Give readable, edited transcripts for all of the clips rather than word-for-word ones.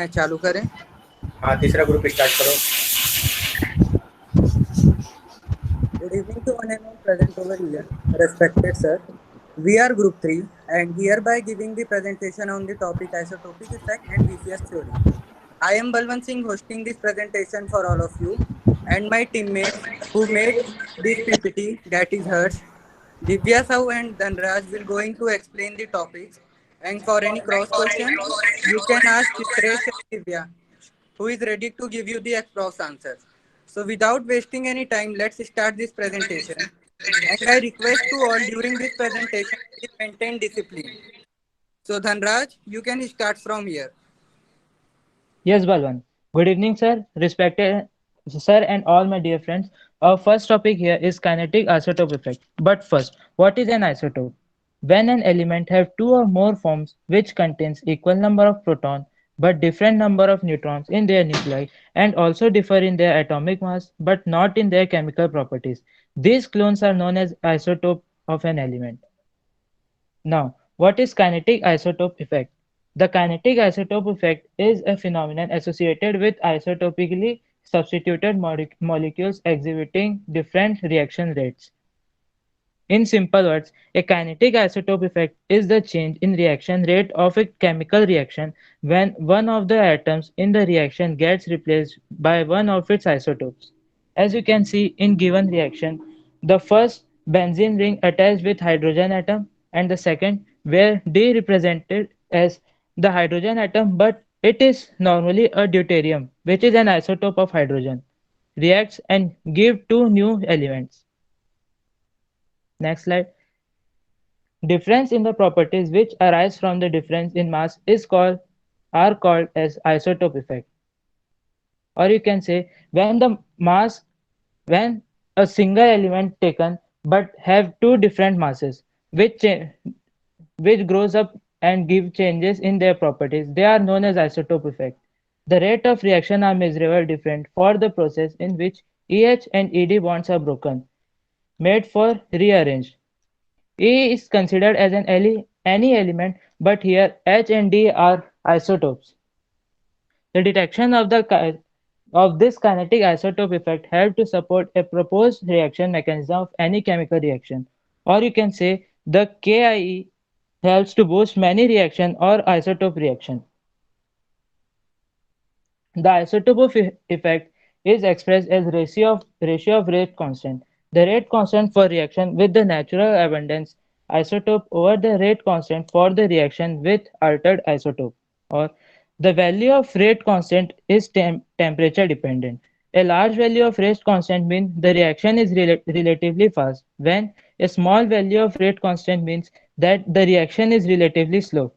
चालू करें। हाँ, तीसरा ग्रुप स्टार्ट करो। Good evening to one and all present over here, respected sir. We are Group 3 and hereby giving the presentation on the topic isotopic effect and VCS theory. I am Balwant Singh hosting this presentation for all of you and my teammates who made this PPT, that is Harsh, Divya Sahu and Dhanraj will going to explain the topics, and for any cross question you can ask Chitresh and Divya who is ready to give you the cross answers. So without wasting any time, let's start this presentation. And I request to all during this presentation, please maintain discipline. So Dhanraj, you can start from here. Yes, Balwan. Good evening, sir. Respected sir and all my dear friends. Our first topic here is kinetic isotope effect. But first, what is an isotope? When an element have two or more forms which contains equal number of proton but different number of neutrons in their nuclei and also differ in their atomic mass but not in their chemical properties. These clones are known as isotope of an element. Now, what is kinetic isotope effect? The kinetic isotope effect is a phenomenon associated with isotopically substituted molecules exhibiting different reaction rates. In simple words, a kinetic isotope effect is the change in reaction rate of a chemical reaction when one of the atoms in the reaction gets replaced by one of its isotopes. As you can see in given reaction, the first benzene ring attached with hydrogen atom and the second where D represented as the hydrogen atom, but it is normally a deuterium which is an isotope of hydrogen reacts and give two new elements. Next slide. Difference in the properties which arise from the difference in mass is called are called as isotope effect. Or you can say when a single element taken but have two different masses which which grows up and give changes in their properties, they are known as isotope effect. The rate of reaction are measurable different for the process in which EH and ED bonds are broken, made for rearranged. E is considered as any element, but here H and D are isotopes. The detection of this kinetic isotope effect helped to support a proposed reaction mechanism of any chemical reaction. Or you can say the KIE helps to boost many reaction or isotope reaction. The isotope effect is expressed as ratio of rate constant. The rate constant for reaction with the natural abundance isotope over the rate constant for the reaction with altered isotope. Or the value of rate constant is temperature dependent. A large value of rate constant means the reaction is relatively fast, when a small value of rate constant means that the reaction is relatively slow.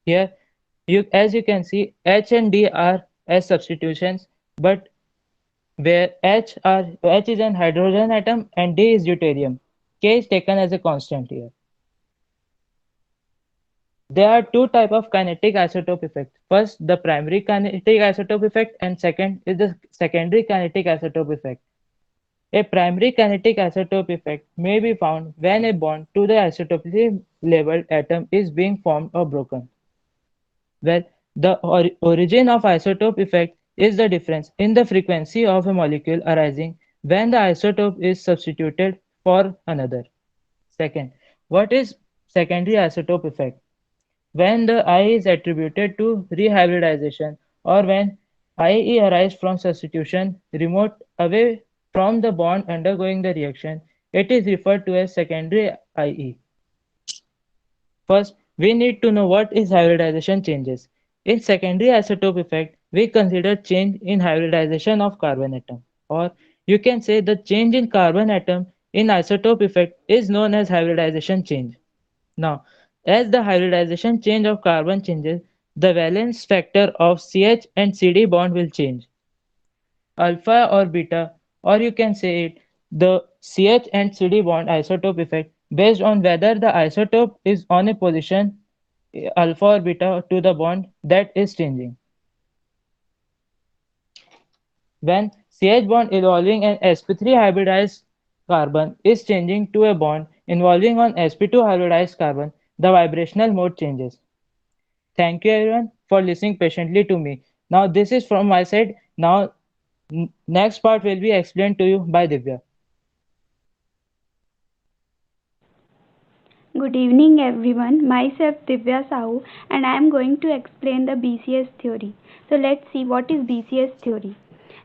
Here, as you can see, H and D are as substitutions, but where H is an hydrogen atom and D is deuterium. K is taken as a constant here. There are two types of kinetic isotope effect. First, the primary kinetic isotope effect, and second is the secondary kinetic isotope effect. A primary kinetic isotope effect may be found when a bond to the isotopically labeled atom is being formed or broken. Well, the origin of isotope effect is the difference in the frequency of a molecule arising when the isotope is substituted for another. Second, what is secondary isotope effect? When the I is attributed to rehybridization or when IE arises from substitution remote away from the bond undergoing the reaction, it is referred to as secondary IE. First, we need to know what is hybridization changes. In secondary isotope effect, we consider change in hybridization of carbon atom. Or you can say the change in carbon atom in isotope effect is known as hybridization change. Now, as the hybridization change of carbon changes, the valence factor of CH and CD bond will change. Alpha or beta, or you can say it the CH and CD bond isotope effect based on whether the isotope is on a position alpha or beta to the bond that is changing. When CH bond involving an sp3 hybridized carbon is changing to a bond involving an sp2 hybridized carbon, the vibrational mode changes. Thank you everyone for listening patiently to me. Now this is from my side. Now next part will be explained to you by Divya. Good evening everyone. Myself Divya Sahu and I am going to explain the BCS theory. So let's see what is BCS theory.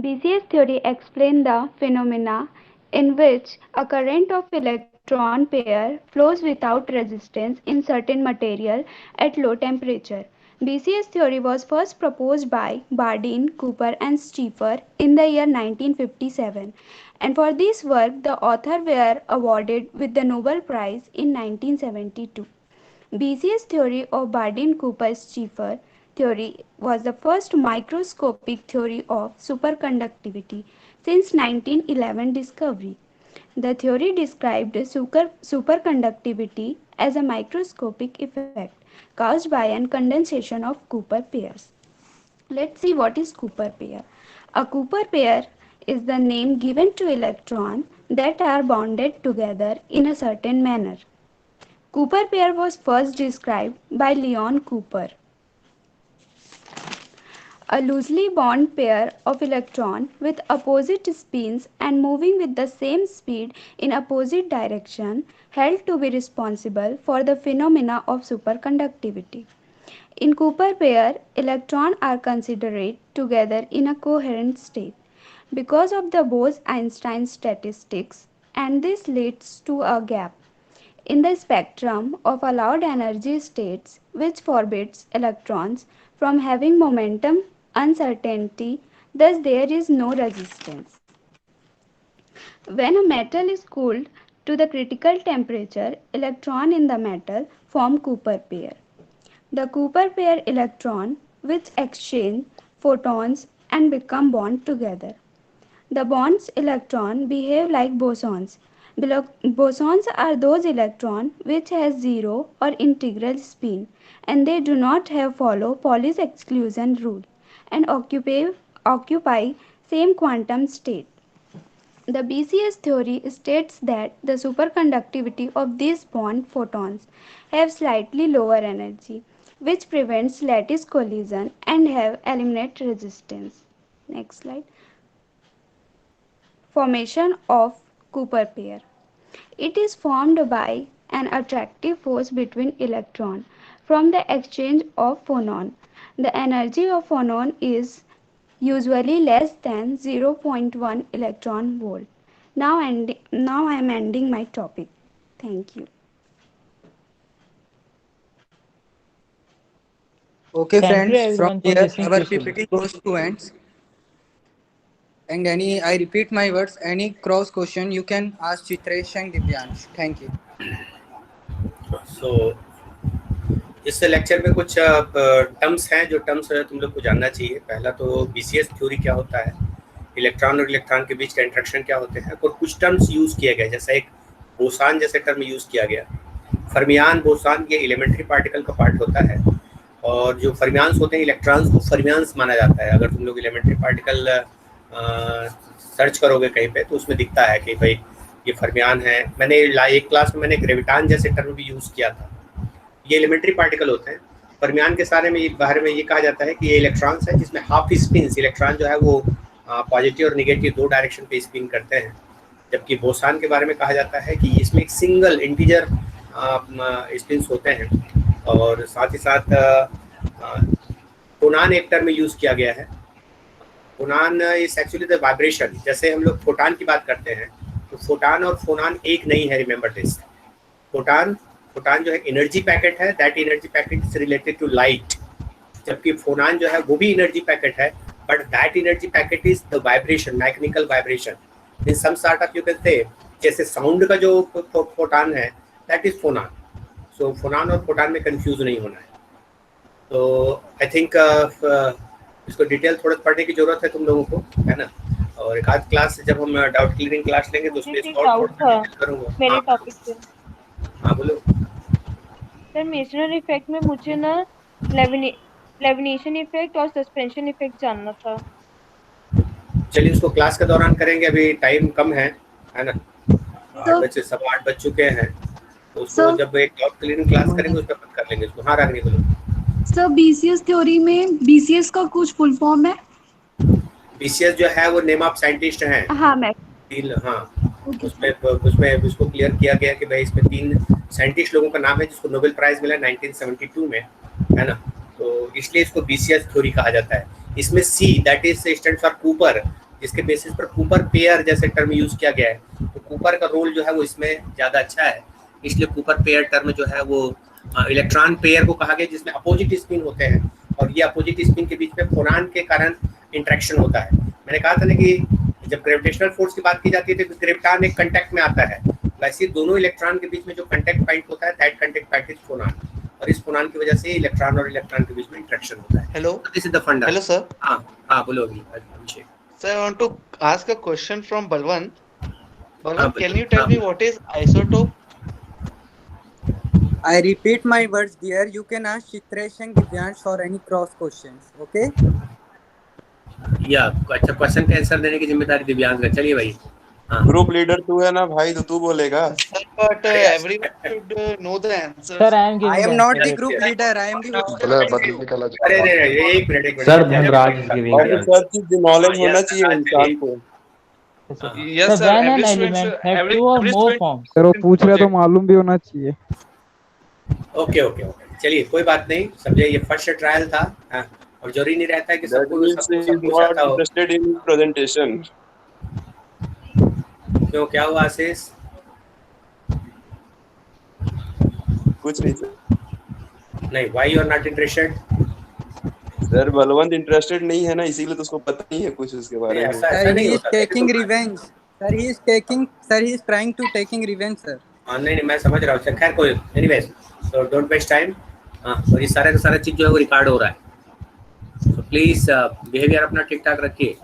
BCS theory explains the phenomena in which a current of electron pair flows without resistance in certain material at low temperature. BCS theory was first proposed by Bardeen, Cooper and Schaefer in the year 1957, and for this work the authors were awarded with the Nobel Prize in 1972. BCS theory of Bardeen-Cooper-Schaefer theory was the first microscopic theory of superconductivity since 1911 discovery. The theory described superconductivity as a microscopic effect caused by a condensation of Cooper pairs. Let's see what is Cooper pair. A Cooper pair is the name given to electrons that are bonded together in a certain manner. Cooper pair was first described by Leon Cooper. A loosely bound pair of electrons with opposite spins and moving with the same speed in opposite direction held to be responsible for the phenomena of superconductivity. In Cooper pair, electrons are considered together in a coherent state because of the Bose-Einstein statistics, and this leads to a gap in the spectrum of allowed energy states which forbids electrons from having momentum uncertainty, thus there is no resistance. When a metal is cooled to the critical temperature, electrons in the metal form Cooper pair. The Cooper pair electron which exchange photons and become bond together. The bonds electron behave like bosons. Bosons are those electrons which has zero or integral spin, and they do not have follow Pauli's exclusion rule and occupy same quantum state. The BCS theory states that the superconductivity of these bond photons have slightly lower energy, which prevents lattice collision and have eliminate resistance. Next slide. Formation of Cooper pair. It is formed by an attractive force between electrons from the exchange of phonon. The energy of phonon is usually less than 0.1 electron volt. Now I am ending my topic. Thank you. Okay, Thank you friends, from everyone for here listening our peacefully. PPT goes to ends. And I repeat my words, any cross question you can ask Chitresh and Divyansh. Thank you. सो इस lecture में कुछ terms हैं जो terms तुम लोग को जानना चाहिए। पहला तो बीसीएस थ्योरी क्या होता है, इलेक्ट्रॉन और इलेक्ट्रॉन के बीच का इंटरेक्शन क्या होते हैं, और कुछ टर्म्स यूज किए गए, जैसे एक बोसान जैसे टर्म यूज किया गया। फर्मियान बोसान ये एलिमेंट्री पार्टिकल का पार्ट होता है, और जो फर्मियान्स होते हैं इलेक्ट्रॉन्स को फर्मियान्स माना जाता है। अगर तुम लोग एलिमेंट्री पार्टिकल सर्च करोगे कहीं पे तो उसमें दिखता है कि भाई ये फर्मियान है। मैंने एक क्लास में मैंने ग्रेविटान जैसे टर्म भी यूज़ किया था। ये एलिमेंट्री पार्टिकल होते हैं। फर्मियान के बारे में ये कहा जाता है कि ये इलेक्ट्रॉन्स है जिसमें हाफ स्पिन, इलेक्ट्रॉन जो है वो पॉजिटिव और निगेटिव दो डायरेक्शन पे स्पिन करते हैं। जबकि बोसान के बारे में कहा जाता है कि इसमें एक सिंगल इंटीजर स्पिन होते हैं। और साथ ही साथ फोनान एक टर्म में यूज़ किया गया है। फोनान इज एक्चुअली द वाइब्रेशन। जैसे हम लोग फोटान की बात करते हैं तो फोटान और फोनान एक नहीं है, रिमेंबर दिस। फोटान जो है एनर्जी पैकेट है, that energy packet is related to light. जबकि फोनान जो है वो भी एनर्जी पैकेट है, but that energy packet is the vibration, mechanical vibration in some sort of, you can say जैसे साउंड का जो फोटान है दैट इज फोनान। सो फोनान और फोटान में कंफ्यूज नहीं होना है। तो आई थिंक इसको डिटेल थोड़ा पढ़ने की जरूरत है तुम लोगों को, है ना। और एक आध क्लास जब हम डाउट क्लियरिंग क्लास लेंगे तो उसमें करूंगा मेरे टॉपिक पे। हाँ बोलो सर, मेसनर इफेक्ट में मुझे ना लेविनेशन इफेक्ट और सस्पेंशन इफेक्ट जानना था। चलिए उसको क्लास के दौरान करेंगे, अभी टाइम कम है ना। 8 बजे 8:15 बज चुके हैं, तो उसको जब एक डाउट क्लियरिंग क्लास करेंगे उस पर कर लेंगे इसको। हाँ रागनी बोलो। सर बीसीएस थ्योरी में बीसीएस का कुछ फुल फॉर्म है? बीसीएस जो है वो नेम ऑफ साइंटिस्ट हैं। हाँ मैं हाँ, उसमें उसको क्लियर किया गया कि भाई इसमें 3 साइंटिस्ट लोगों का नाम है जिसको नोबेल प्राइज मिला 1972 में, है ना। तो इसलिए इसको बीसीएस थ्योरी कहा जाता है। इसमें see that is stand for Cooper, जिसके बेसिस पर कूपर पेयर जैसे टर्म यूज किया गया है। तो कूपर का रोल जो है वो इसमें ज़्यादा अच्छा है, इसलिए कूपर पेयर टर्म जो है वो इलेक्ट्रॉन पेयर को कहा गया जिसमें अपोजिट स्पिन होते हैं, और ये अपोजिट स्पिन के बीच में फोनान के कारण इंटरेक्शन होता है। मैंने कहा था ना कि जब ग्रेविटेशनल फोर्स की बात की जाती है तो ग्रेविटॉन एक कांटेक्ट में आता है, वैसे दोनों इलेक्ट्रॉन के बीच में जो कांटेक्ट पॉइंट होता है दैट कांटेक्ट पॉइंट इज फोनान, और इस फोनान की वजह से इलेक्ट्रॉन और इलेक्ट्रॉन के बीच में इंटरेक्शन होता है। हेलो, दिस इज द फंडा। Hello sir. हाँ बोलो अभिषेक। Sir, I want to ask a question from Balwant. Balwant, can you हाँ, tell me what is isotope? I repeat my words, dear. You can ask Chitresh and Divyansh for any cross questions. Okay? या अच्छा, question का answer देने की जिम्मेदारी दिव्यांग का। चलिए भाई। हाँ, ग्रुप लीडर तू है ना भाई, तो तू बोलेगा। Sir, but everyone should know the answer. Sir, I am giving. I am the not answer. the group leader. I am the अरे एक minute sir Dhanraj is giving और the answer. सर की नॉलेज होना चाहिए इंसान को। Yes, sir. Yes, So sir. when an Every element student, have every 2 or more student. forms. Sir वो पूछ रहा तो मालूम भी होना चाहिए। ओके ओके ओके, चलिए कोई बात नहीं, समझे ये फर्स्ट ट्रायल था। हाँ, और जरूरी नहीं रहता है कि That सबको means he is not आता हो। interested in presentation. क्यों, क्या हुआ आशीष? कुछ नहीं सर। नहीं, why you are not interested? Sir Balwant interested नहीं है ना, इसीलिए तो उसको पता नहीं है कुछ उसके बारे में। ऐसा Sir, नहीं he is होता। taking revenge. Sir, he is trying to taking revenge, sir. हाँ, नहीं मैं समझ रहा हूँ। खैर कोई, anyways, so don't waste time. हाँ, और ये सारा का सारा चीज जो है वो रिकॉर्ड हो रहा है, तो प्लीज बिहेवियर अपना ठीक ठाक रखिए।